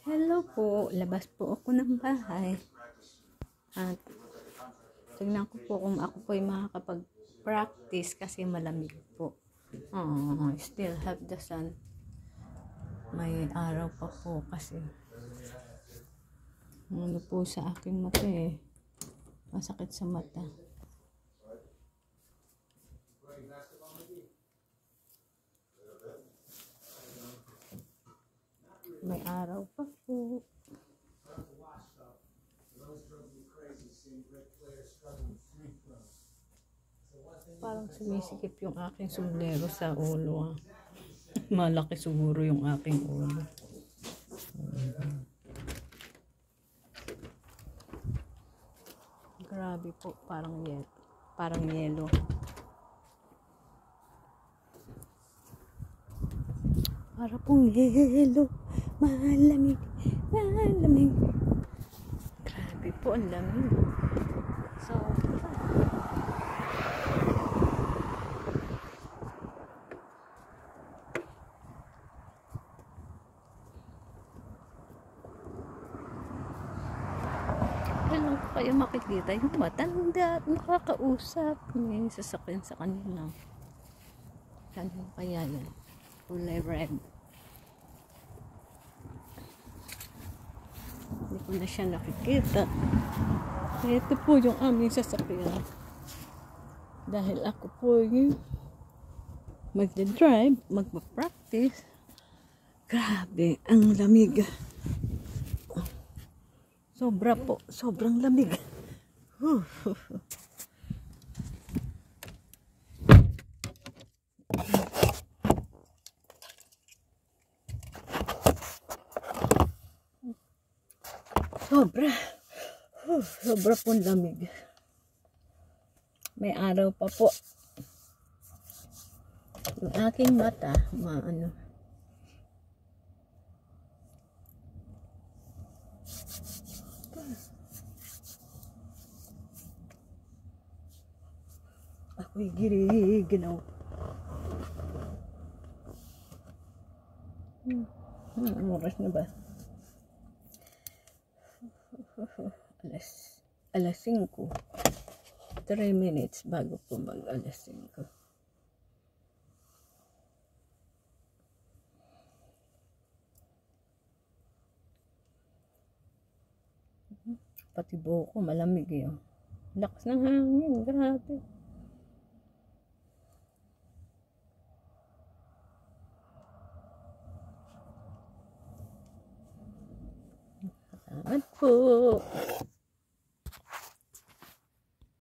Hello po, labas po ako ng bahay at tignan ko po kung ako po ay makakapag-practice kasi malamig po. Still have the sun. May araw pa po kasi ano po sa aking mata masakit sa mata. May araw pa po. Parang sumisikip yung aking sombrero sa ulo. Malaki siguro yung aking ulo. Grabe po, parang yelo. Para pong yelo, malamig. Grabe po, ang lamig. So, kailan ko kayo makikita yung matanda at nakakausap. May sasakyan sa kanila. Saan kaya yan? Kulay red. Hindi ko na siya nakikita. Ito po yung aming sasakyan. Dahil ako po yung magdadrive, magpa-practice. Grabe, ang lamig. Sobra po, sobrang lamig. Sobra pong lamig. May araw pa po. Yung aking mata, ako'y giriginaw. Anong oras na ba? Alas 5. 3 minutes bago po mag alas 5. Pati buhok ko malamig yun. Lakas ng hangin, grabe. Salamat po.